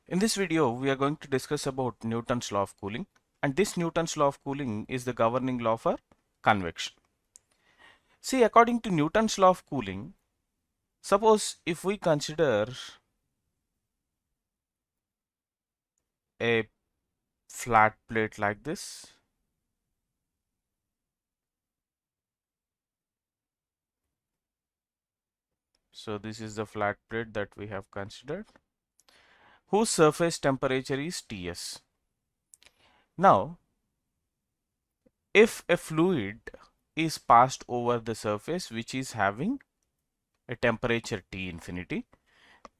In this video, we are going to discuss about Newton's law of cooling, and this Newton's law of cooling is the governing law for convection. See, according to Newton's law of cooling, suppose if we consider a flat plate like this, so this is the flat plate that we have considered, whose surface temperature is Ts. Now, if a fluid is passed over the surface which is having a temperature T infinity,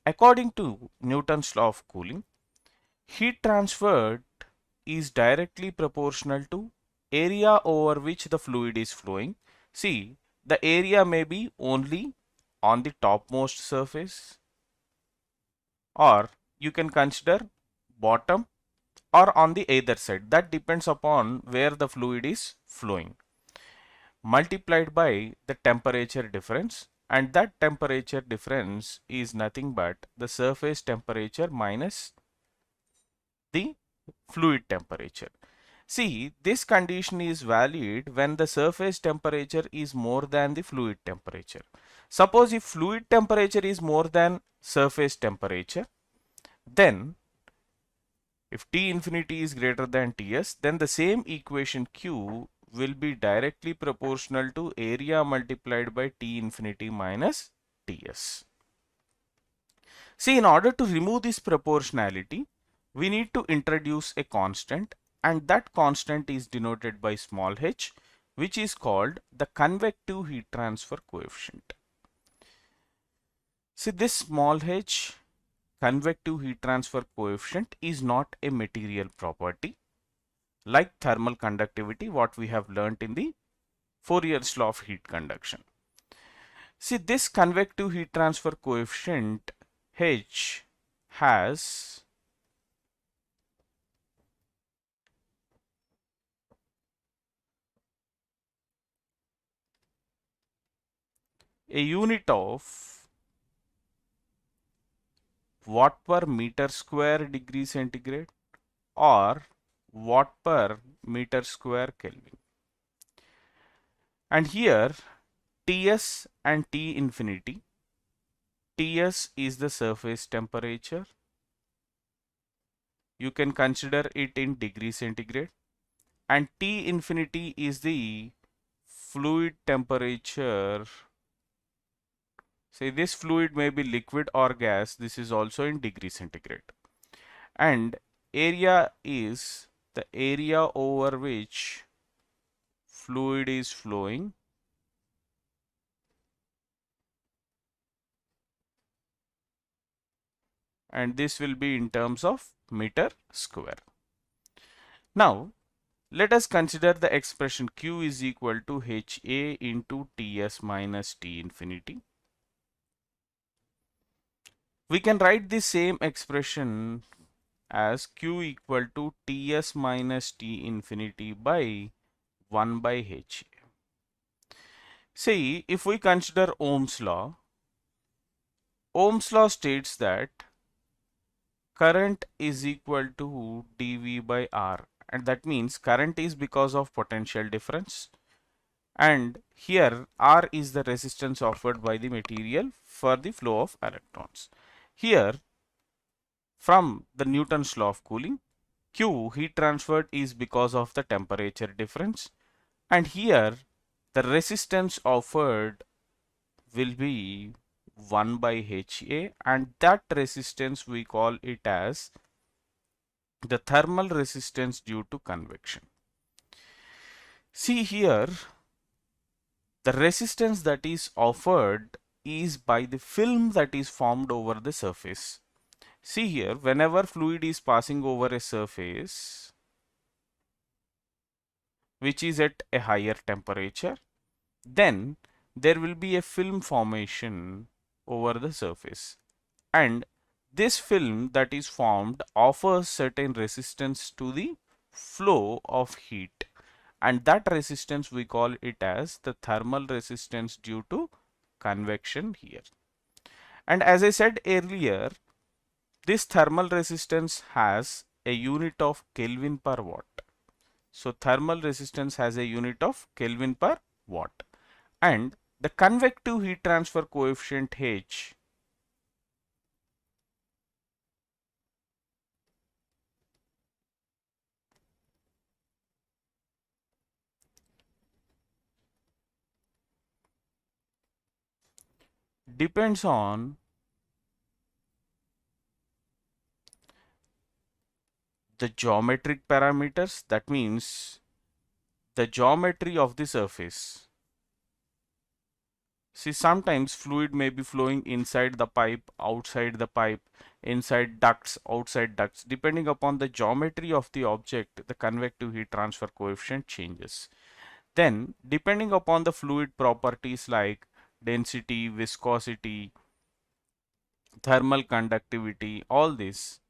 according to Newton's law of cooling, heat transferred is directly proportional to area over which the fluid is flowing. See, the area may be only on the topmost surface, or you can consider bottom or on the either side. That depends upon where the fluid is flowing, multiplied by the temperature difference, and that temperature difference is nothing but the surface temperature minus the fluid temperature. See, this condition is valid when the surface temperature is more than the fluid temperature. Suppose if fluid temperature is more than surface temperature, then if T infinity is greater than Ts, then the same equation Q will be directly proportional to area multiplied by T infinity minus Ts. See, in order to remove this proportionality, we need to introduce a constant, and that constant is denoted by small h, which is called the convective heat transfer coefficient. See, this small h, convective heat transfer coefficient, is not a material property like thermal conductivity, what we have learnt in the Fourier's law of heat conduction. See, this convective heat transfer coefficient h has a unit of watt per meter square degree centigrade or watt per meter square Kelvin. And here Ts and T infinity, Ts is the surface temperature. You can consider it in degree centigrade, and T infinity is the fluid temperature. Say this fluid may be liquid or gas, this is also in degree centigrade. And area is the area over which fluid is flowing, and this will be in terms of meter square. Now, let us consider the expression Q is equal to HA into Ts minus T infinity. We can write the same expression as Q equal to Ts minus T infinity by 1 by HA. See, if we consider Ohm's law states that current is equal to dV by R, and that means current is because of potential difference, and here R is the resistance offered by the material for the flow of electrons. Here, from the Newton's law of cooling, Q, heat transferred, is because of the temperature difference, and here the resistance offered will be 1 by HA, and that resistance we call it as the thermal resistance due to convection. See here, the resistance that is offered is by the film that is formed over the surface. See here, whenever fluid is passing over a surface which is at a higher temperature, then there will be a film formation over the surface, and this film that is formed offers certain resistance to the flow of heat, and that resistance we call it as the thermal resistance due to convection here. And as I said earlier, This thermal resistance has a unit of Kelvin per watt. So thermal resistance has a unit of Kelvin per watt. And the convective heat transfer coefficient H depends on the geometric parameters. That means the geometry of the surface. See, sometimes fluid may be flowing inside the pipe, outside the pipe, inside ducts, outside ducts. Depending upon the geometry of the object, the convective heat transfer coefficient changes. Then, depending upon the fluid properties like density, viscosity, thermal conductivity, all this,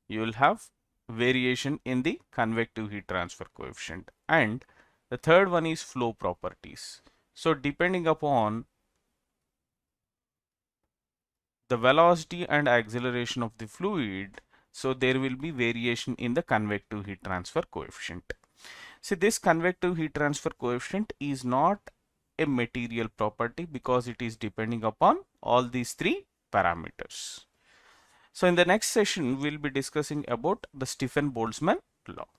you will have variation in the convective heat transfer coefficient. And the third one is flow properties. So, depending upon the velocity and acceleration of the fluid, so there will be variation in the convective heat transfer coefficient. See, this convective heat transfer coefficient is not a material property because it is depending upon all these three parameters. So in the next session, we'll be discussing about the Stefan-Boltzmann law.